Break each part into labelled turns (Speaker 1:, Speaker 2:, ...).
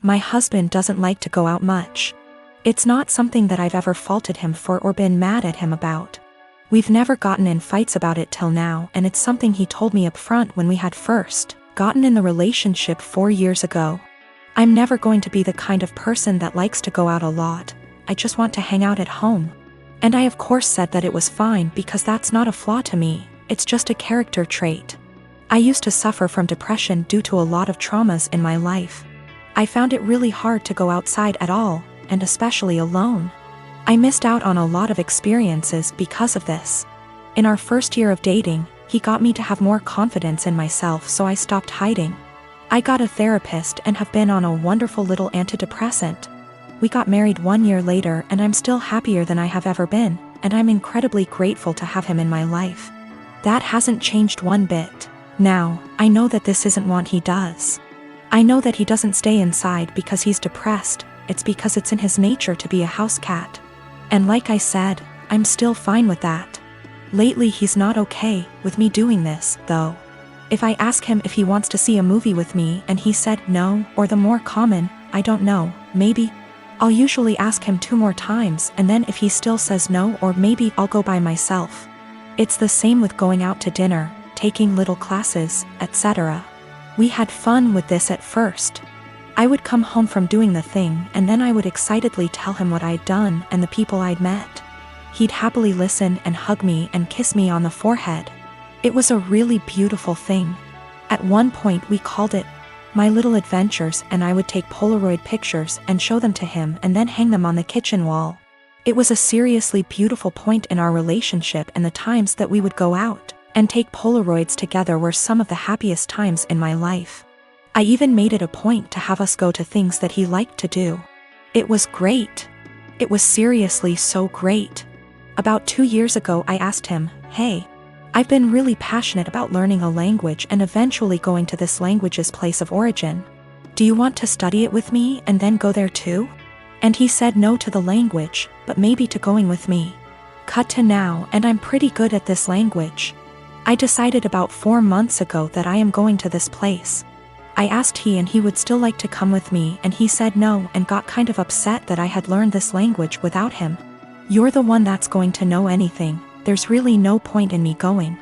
Speaker 1: My husband doesn't like to go out much. It's not something that I've ever faulted him for or been mad at him about. We've never gotten in fights about it till now, and it's something he told me up front when we had first gotten in the relationship 4 years ago. I'm never going to be the kind of person that likes to go out a lot. I just want to hang out at home. And I of course said that it was fine because that's not a flaw to me, it's just a character trait. I used to suffer from depression due to a lot of traumas in my life. I found it really hard to go outside at all, and especially alone. I missed out on a lot of experiences because of this. In our first year of dating, he got me to have more confidence in myself, so I stopped hiding. I got a therapist and have been on a wonderful little antidepressant. We got married 1 year later and I'm still happier than I have ever been, and I'm incredibly grateful to have him in my life. That hasn't changed one bit. Now, I know that this isn't what he does. I know that he doesn't stay inside because he's depressed, it's because it's in his nature to be a house cat. And like I said, I'm still fine with that. Lately he's not okay with me doing this, though. If I ask him if he wants to see a movie with me and he said no, or the more common, I don't know, maybe, I'll usually ask him 2 more times, and then if he still says no, or maybe I'll go by myself. It's the same with going out to dinner, taking little classes, etc. We had fun with this at first. I would come home from doing the thing and then I would excitedly tell him what I'd done and the people I'd met. He'd happily listen and hug me and kiss me on the forehead. It was a really beautiful thing. At one point we called it My Little Adventures, and I would take Polaroid pictures and show them to him and then hang them on the kitchen wall. It was a seriously beautiful point in our relationship, and the times that we would go out and take Polaroids together were some of the happiest times in my life. I even made it a point to have us go to things that he liked to do. It was great. It was seriously so great. About 2 years ago I asked him, "Hey, I've been really passionate about learning a language and eventually going to this language's place of origin. Do you want to study it with me and then go there too?" And he said no to the language, but maybe to going with me. Cut to now, and I'm pretty good at this language. I decided about 4 months ago that I am going to this place. I asked he would still like to come with me, and he said no and got kind of upset that I had learned this language without him. "You're the one that's going to know anything. There's really no point in me going."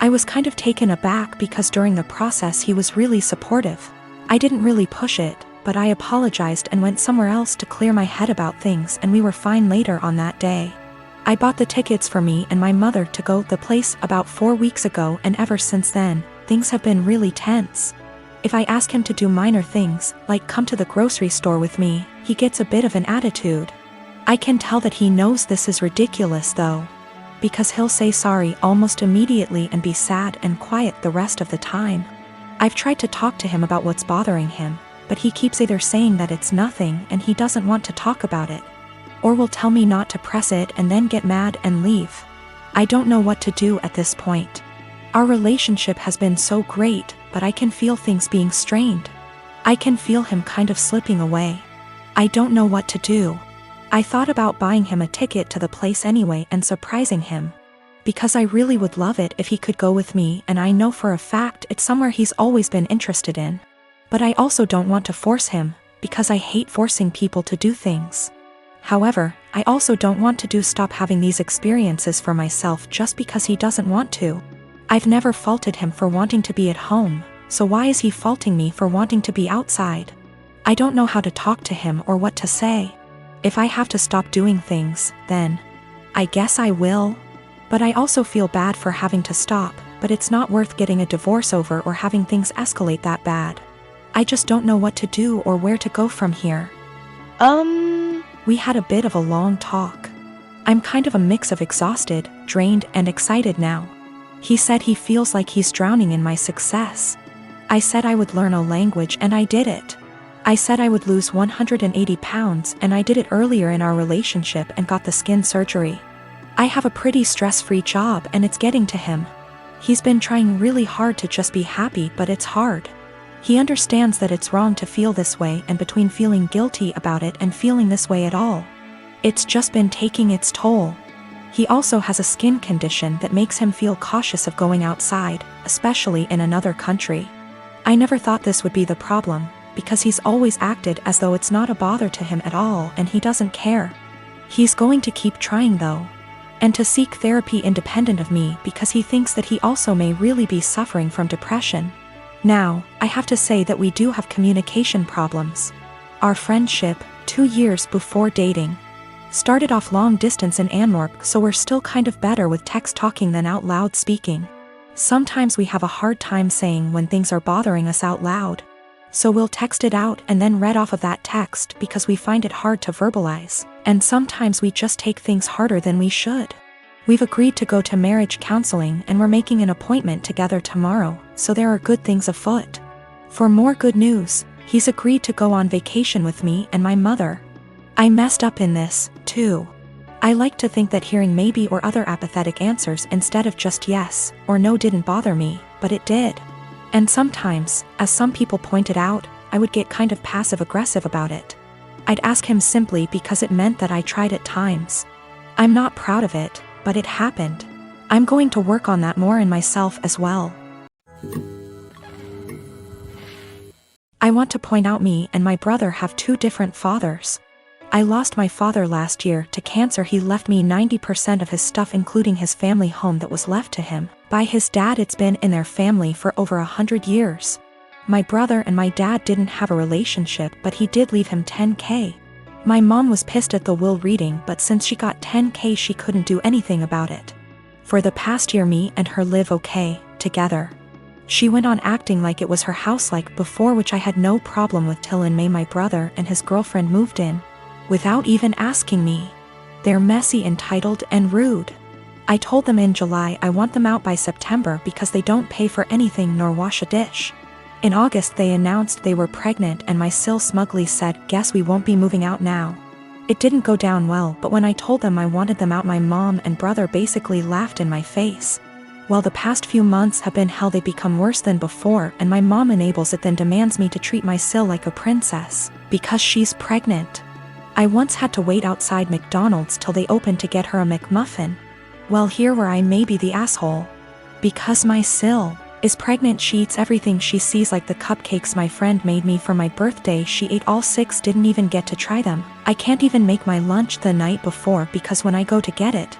Speaker 1: I was kind of taken aback because during the process he was really supportive. I didn't really push it, but I apologized and went somewhere else to clear my head about things, and we were fine later on that day. I bought the tickets for me and my mother to go to the place about 4 weeks ago, and ever since then, things have been really tense. If I ask him to do minor things, like come to the grocery store with me, he gets a bit of an attitude. I can tell that he knows this is ridiculous though, because he'll say sorry almost immediately and be sad and quiet the rest of the time. I've tried to talk to him about what's bothering him, but he keeps either saying that it's nothing and he doesn't want to talk about it, or will tell me not to press it and then get mad and leave. I don't know what to do at this point. Our relationship has been so great, but I can feel things being strained. I can feel him kind of slipping away. I don't know what to do. I thought about buying him a ticket to the place anyway and surprising him, because I really would love it if he could go with me, and I know for a fact it's somewhere he's always been interested in. But I also don't want to force him, because I hate forcing people to do things. However, I also don't want to stop having these experiences for myself just because he doesn't want to. I've never faulted him for wanting to be at home, so why is he faulting me for wanting to be outside? I don't know how to talk to him or what to say. If I have to stop doing things, then I guess I will. But I also feel bad for having to stop, but it's not worth getting a divorce over or having things escalate that bad. I just don't know what to do or where to go from here. We had a bit of a long talk. I'm kind of a mix of exhausted, drained, and excited now. He said he feels like he's drowning in my success. I said I would learn a language, and I did it. I said I would lose 180 pounds, and I did it earlier in our relationship and got the skin surgery. I have a pretty stress-free job, and it's getting to him. He's been trying really hard to just be happy, but it's hard. He understands that it's wrong to feel this way, and between feeling guilty about it and feeling this way at all, it's just been taking its toll. He also has a skin condition that makes him feel cautious of going outside, especially in another country. I never thought this would be the problem, because he's always acted as though it's not a bother to him at all and he doesn't care. He's going to keep trying though. And to seek therapy independent of me because he thinks that he also may really be suffering from depression. Now, I have to say that we do have communication problems. Our friendship, 2 years before dating, started off long distance in Antwerp, so we're still kind of better with text talking than out loud speaking. Sometimes we have a hard time saying when things are bothering us out loud. So we'll text it out and then read off of that text because we find it hard to verbalize, and sometimes we just take things harder than we should. We've agreed to go to marriage counseling and we're making an appointment together tomorrow, so there are good things afoot. For more good news, he's agreed to go on vacation with me and my mother. I messed up in this, too. I like to think that hearing maybe or other apathetic answers instead of just yes or no didn't bother me, but it did. And sometimes, as some people pointed out, I would get kind of passive-aggressive about it. I'd ask him simply because it meant that I tried at times. I'm not proud of it, but it happened. I'm going to work on that more in myself as well. I want to point out me and my brother have 2 different fathers. I lost my father last year to cancer. He left me 90% of his stuff, including his family home that was left to him by his dad. It's been in their family for over 100 years. My brother and my dad didn't have a relationship, but he did leave him $10K. My mom was pissed at the will reading, but since she got $10K she couldn't do anything about it. For the past year me and her live okay, together. She went on acting like it was her house like before, which I had no problem with, till in May my brother and his girlfriend moved in. Without even asking me. They're messy, entitled, and rude. I told them in July I want them out by September because they don't pay for anything nor wash a dish. In August they announced they were pregnant and my sil smugly said, "Guess we won't be moving out now." It didn't go down well, but when I told them I wanted them out, my mom and brother basically laughed in my face. Well, the past few months have been hell. They become worse than before, and my mom enables it, then demands me to treat my sil like a princess because she's pregnant. I once had to wait outside McDonald's till they opened to get her a McMuffin. Well, here where I may be the asshole. Because my sil is pregnant, she eats everything she sees, like the cupcakes my friend made me for my birthday. She ate all 6, didn't even get to try them. I can't even make my lunch the night before because when I go to get it,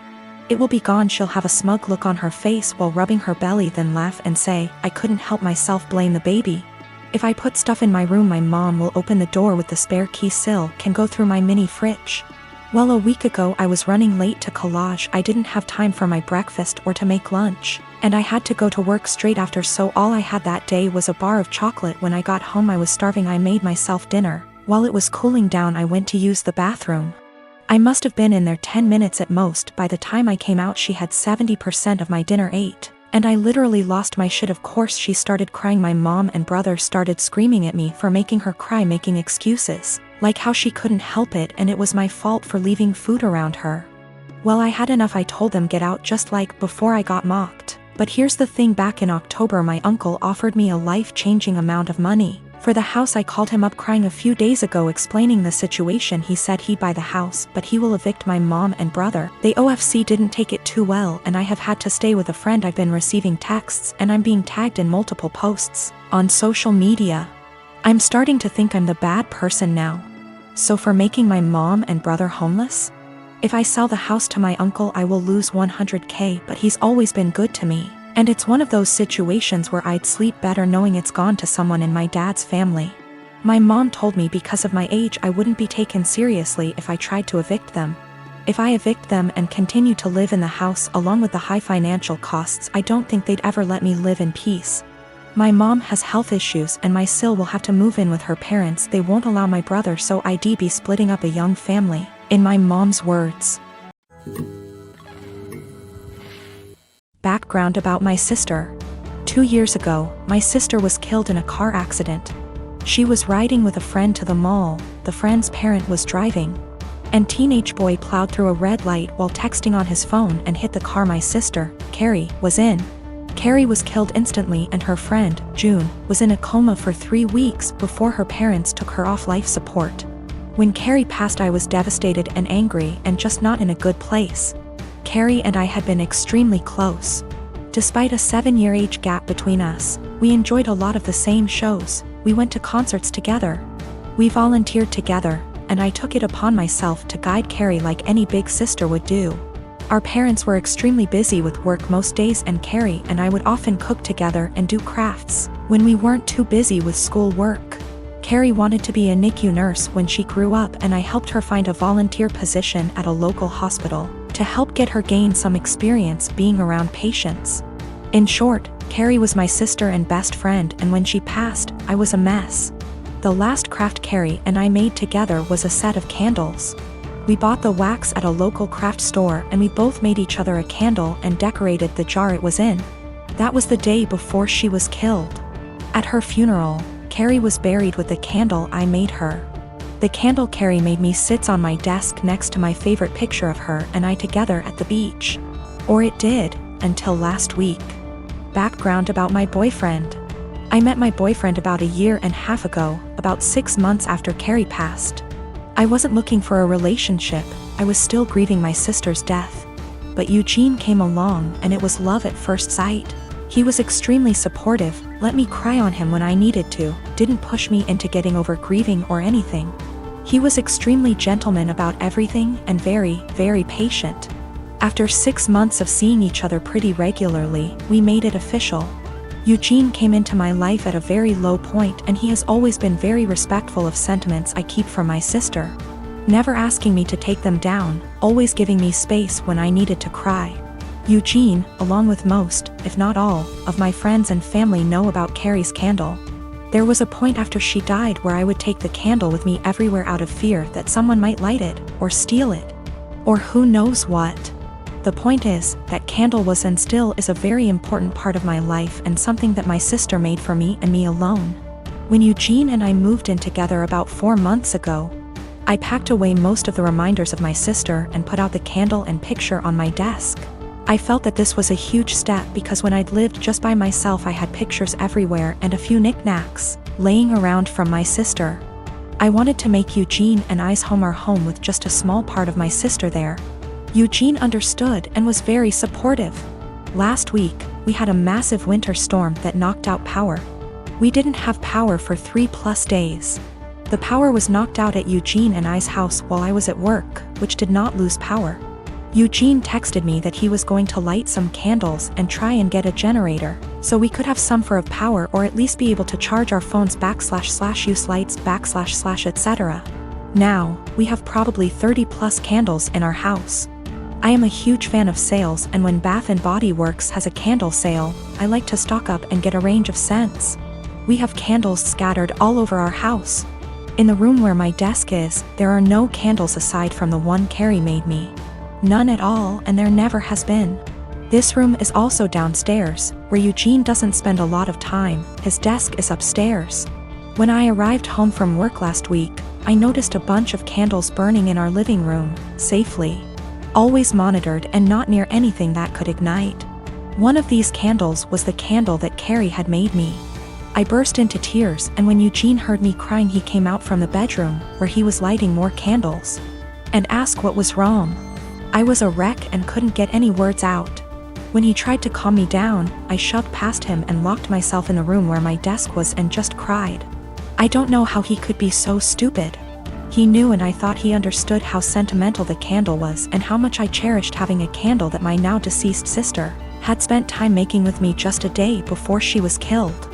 Speaker 1: it will be gone. She'll have a smug look on her face while rubbing her belly, then laugh and say, "I couldn't help myself, blame the baby." If I put stuff in my room, my mom will open the door with the spare key. Sil can go through my mini fridge. Well, a week ago I was running late to collage. I didn't have time for my breakfast or to make lunch, and I had to go to work straight after, so all I had that day was a bar of chocolate. When I got home I was starving. I made myself dinner. While it was cooling down I went to use the bathroom. I must have been in there 10 minutes at most. By the time I came out she had 70% of my dinner ate. And I literally lost my shit. Of course she started crying. My mom and brother started screaming at me for making her cry, making excuses, like how she couldn't help it and it was my fault for leaving food around her. Well, I had enough. I told them get out, just like before I got mocked. But here's the thing, back in October my uncle offered me a life-changing amount of money for the house. I called him up crying a few days ago explaining the situation. He said he'd buy the house, but he will evict my mom and brother. The OFC didn't take it too well and I have had to stay with a friend. I've been receiving texts and I'm being tagged in multiple posts on social media. I'm starting to think I'm the bad person now. So for making my mom and brother homeless? If I sell the house to my uncle I will lose 100K, but he's always been good to me. And it's one of those situations where I'd sleep better knowing it's gone to someone in my dad's family. My mom told me because of my age I wouldn't be taken seriously if I tried to evict them. If I evict them and continue to live in the house along with the high financial costs, I don't think they'd ever let me live in peace. My mom has health issues and my sil will have to move in with her parents. They won't allow my brother, so I'd be splitting up a young family, in my mom's words. Background about my sister. 2 years ago, my sister was killed in a car accident. She was riding with a friend to the mall. The friend's parent was driving. And teenage boy plowed through a red light while texting on his phone and hit the car my sister, Carrie, was in. Carrie was killed instantly and her friend, June, was in a coma for 3 weeks before her parents took her off life support. When Carrie passed I was devastated and angry and just not in a good place. Carrie and I had been extremely close. Despite a 7-year age gap between us, we enjoyed a lot of the same shows, we went to concerts together. We volunteered together, and I took it upon myself to guide Carrie like any big sister would do. Our parents were extremely busy with work most days, and Carrie and I would often cook together and do crafts when we weren't too busy with school work. Carrie wanted to be a NICU nurse when she grew up, and I helped her find a volunteer position at a local hospital to help get her gain some experience being around patients. In short, Carrie was my sister and best friend, and when she passed, I was a mess. The last craft Carrie and I made together was a set of candles. We bought the wax at a local craft store, and we both made each other a candle and decorated the jar it was in. That was the day before she was killed. At her funeral, Carrie was buried with the candle I made her. The candle Carrie made me sits on my desk next to my favorite picture of her and I together at the beach. Or it did, until last week. Background about my boyfriend. I met my boyfriend about 1.5 years ago, about 6 months after Carrie passed. I wasn't looking for a relationship, I was still grieving my sister's death. But Eugene came along, and it was love at first sight. He was extremely supportive, let me cry on him when I needed to, didn't push me into getting over grieving or anything. He was extremely gentleman about everything and very, very patient. After 6 months of seeing each other pretty regularly, we made it official. Eugene came into my life at a very low point, and he has always been very respectful of sentiments I keep from my sister. Never asking me to take them down, always giving me space when I needed to cry. Eugene, along with most, if not all, of my friends and family know about Carrie's candle. There was a point after she died where I would take the candle with me everywhere out of fear that someone might light it, or steal it. Or who knows what. The point is, that candle was and still is a very important part of my life, and something that my sister made for me and me alone. When Eugene and I moved in together about 4 months ago, I packed away most of the reminders of my sister and put out the candle and picture on my desk. I felt that this was a huge step because when I'd lived just by myself I had pictures everywhere and a few knickknacks laying around from my sister. I wanted to make Eugene and I's home our home with just a small part of my sister there. Eugene understood and was very supportive. Last week, we had a massive winter storm that knocked out power. We didn't have power for 3+ days. The power was knocked out at Eugene and I's house while I was at work, which did not lose power. Eugene texted me that he was going to light some candles and try and get a generator, so we could have some for of power, or at least be able to charge our phones / use lights / etc. Now, we have probably 30+ candles in our house. I am a huge fan of sales, and when Bath & Body Works has a candle sale, I like to stock up and get a range of scents. We have candles scattered all over our house. In the room where my desk is, there are no candles aside from the one Carrie made me. None at all, and there never has been. This room is also downstairs, where Eugene doesn't spend a lot of time, his desk is upstairs. When I arrived home from work last week, I noticed a bunch of candles burning in our living room, safely. Always monitored and not near anything that could ignite. One of these candles was the candle that Carrie had made me. I burst into tears, and when Eugene heard me crying he came out from the bedroom, where he was lighting more candles, and asked what was wrong. I was a wreck and couldn't get any words out. When he tried to calm me down, I shoved past him and locked myself in the room where my desk was and just cried. I don't know how he could be so stupid. He knew, and I thought he understood how sentimental the candle was and how much I cherished having a candle that my now deceased sister had spent time making with me just a day before she was killed.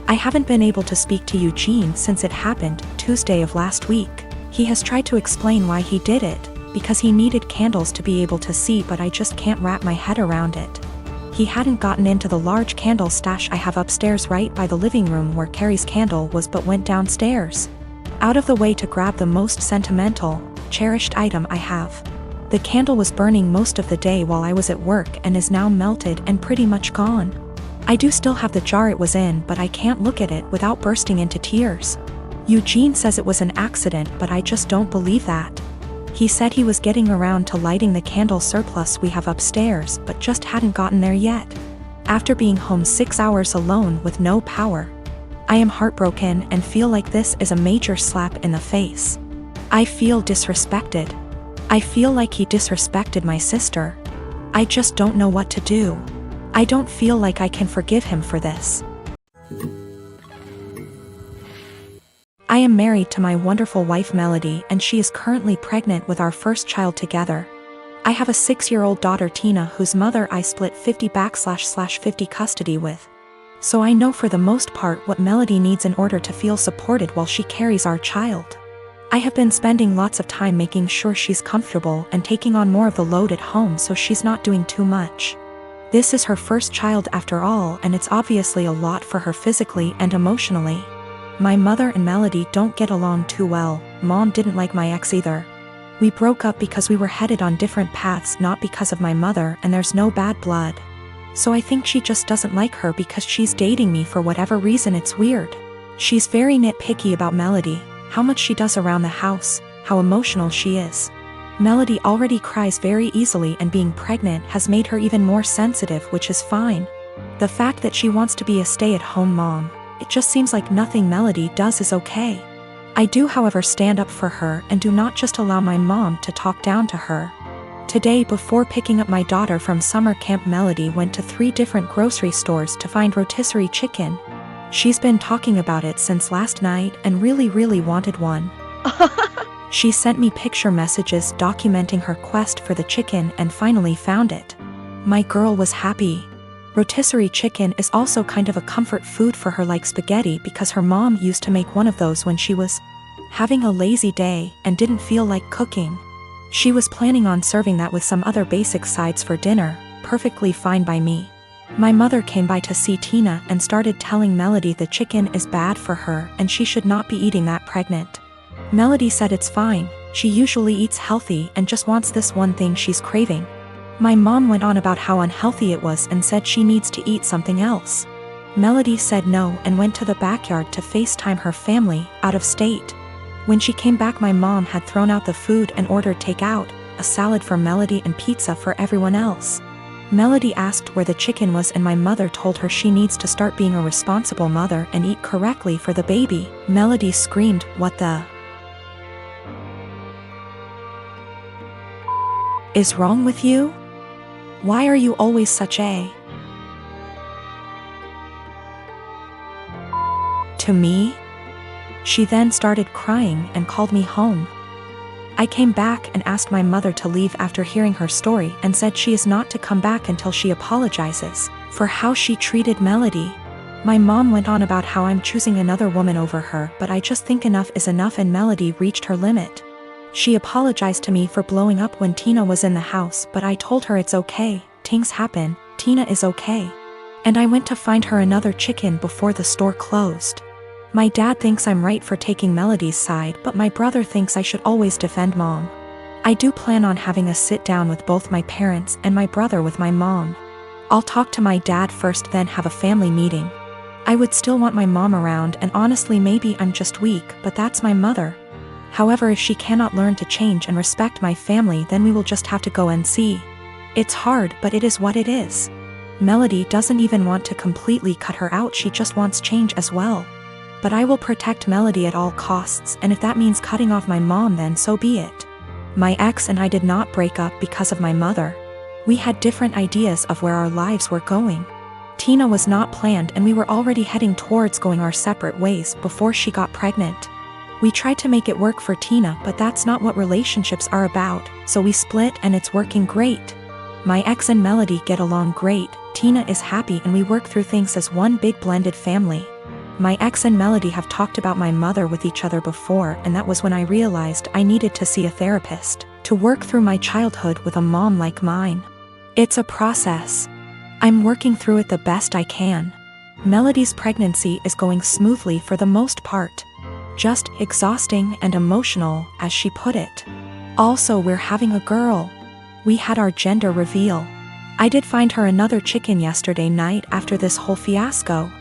Speaker 1: I haven't been able to speak to Eugene since it happened, Tuesday of last week. He has tried to explain why he did it, because he needed candles to be able to see, but I just can't wrap my head around it. He hadn't gotten into the large candle stash I have upstairs right by the living room where Carrie's candle was, but went downstairs, out of the way to grab the most sentimental, cherished item I have. The candle was burning most of the day while I was at work and is now melted and pretty much gone. I do still have the jar it was in, but I can't look at it without bursting into tears. Eugene says it was an accident, but I just don't believe that. He said he was getting around to lighting the candle surplus we have upstairs, but just hadn't gotten there yet. After being home 6 hours alone with no power, I am heartbroken and feel like this is a major slap in the face. I feel disrespected. I feel like he disrespected my sister. I just don't know what to do. I don't feel like I can forgive him for this. I am married to my wonderful wife Melody, and she is currently pregnant with our first child together. I have a 6-year-old daughter Tina, whose mother I split 50/50 custody with. So I know for the most part what Melody needs in order to feel supported while she carries our child. I have been spending lots of time making sure she's comfortable and taking on more of the load at home so she's not doing too much. This is her first child after all, and it's obviously a lot for her physically and emotionally. My mother and Melody don't get along too well. Mom didn't like my ex either. We broke up because we were headed on different paths, not because of my mother, and there's no bad blood. So I think she just doesn't like her because she's dating me for whatever reason. It's weird. She's very nitpicky about Melody, how much she does around the house, how emotional she is. Melody already cries very easily, and being pregnant has made her even more sensitive, which is fine. The fact that she wants to be a stay-at-home mom, it just seems like nothing Melody does is okay. I do, however, stand up for her and do not just allow my mom to talk down to her. Today, before picking up my daughter from summer camp, Melody went to 3 different grocery stores to find rotisserie chicken. She's been talking about it since last night and really wanted one. She sent me picture messages documenting her quest for the chicken and finally found it. My girl was happy. Rotisserie chicken is also kind of a comfort food for her, like spaghetti, because her mom used to make one of those when she was having a lazy day and didn't feel like cooking. She was planning on serving that with some other basic sides for dinner, perfectly fine by me. My mother came by to see Tina and started telling Melody the chicken is bad for her and she should not be eating that pregnant. Melody said it's fine, she usually eats healthy and just wants this one thing she's craving. My mom went on about how unhealthy it was and said she needs to eat something else. Melody said no and went to the backyard to FaceTime her family out of state. When she came back, my mom had thrown out the food and ordered takeout, a salad for Melody and pizza for everyone else. Melody asked where the chicken was and my mother told her she needs to start being a responsible mother and eat correctly for the baby. Melody screamed, "What the is wrong with you? Why are you always such a..." to me? She then started crying and called me home. I came back and asked my mother to leave after hearing her story and said she is not to come back until she apologizes for how she treated Melody. My mom went on about how I'm choosing another woman over her, but I just think enough is enough, and Melody reached her limit. She apologized to me for blowing up when Tina was in the house, but I told her it's okay, things happen, Tina is okay. And I went to find her another chicken before the store closed. My dad thinks I'm right for taking Melody's side, but my brother thinks I should always defend mom. I do plan on having a sit down with both my parents and my brother with my mom. I'll talk to my dad first, then have a family meeting. I would still want my mom around, and honestly maybe I'm just weak, but that's my mother. However, if she cannot learn to change and respect my family, then we will just have to go and see. It's hard, but it is what it is. Melody doesn't even want to completely cut her out, she just wants change as well. But I will protect Melody at all costs, and if that means cutting off my mom, then so be it. My ex and I did not break up because of my mother. We had different ideas of where our lives were going. Tina was not planned, and we were already heading towards going our separate ways before she got pregnant. We tried to make it work for Tina, but that's not what relationships are about, so we split and it's working great. My ex and Melody get along great, Tina is happy, and we work through things as one big blended family. My ex and Melody have talked about my mother with each other before, and that was when I realized I needed to see a therapist to work through my childhood with a mom like mine. It's a process. I'm working through it the best I can. Melody's pregnancy is going smoothly for the most part. Just exhausting and emotional, as she put it. Also, we're having a girl. We had our gender reveal. I did find her another chicken yesterday night after this whole fiasco.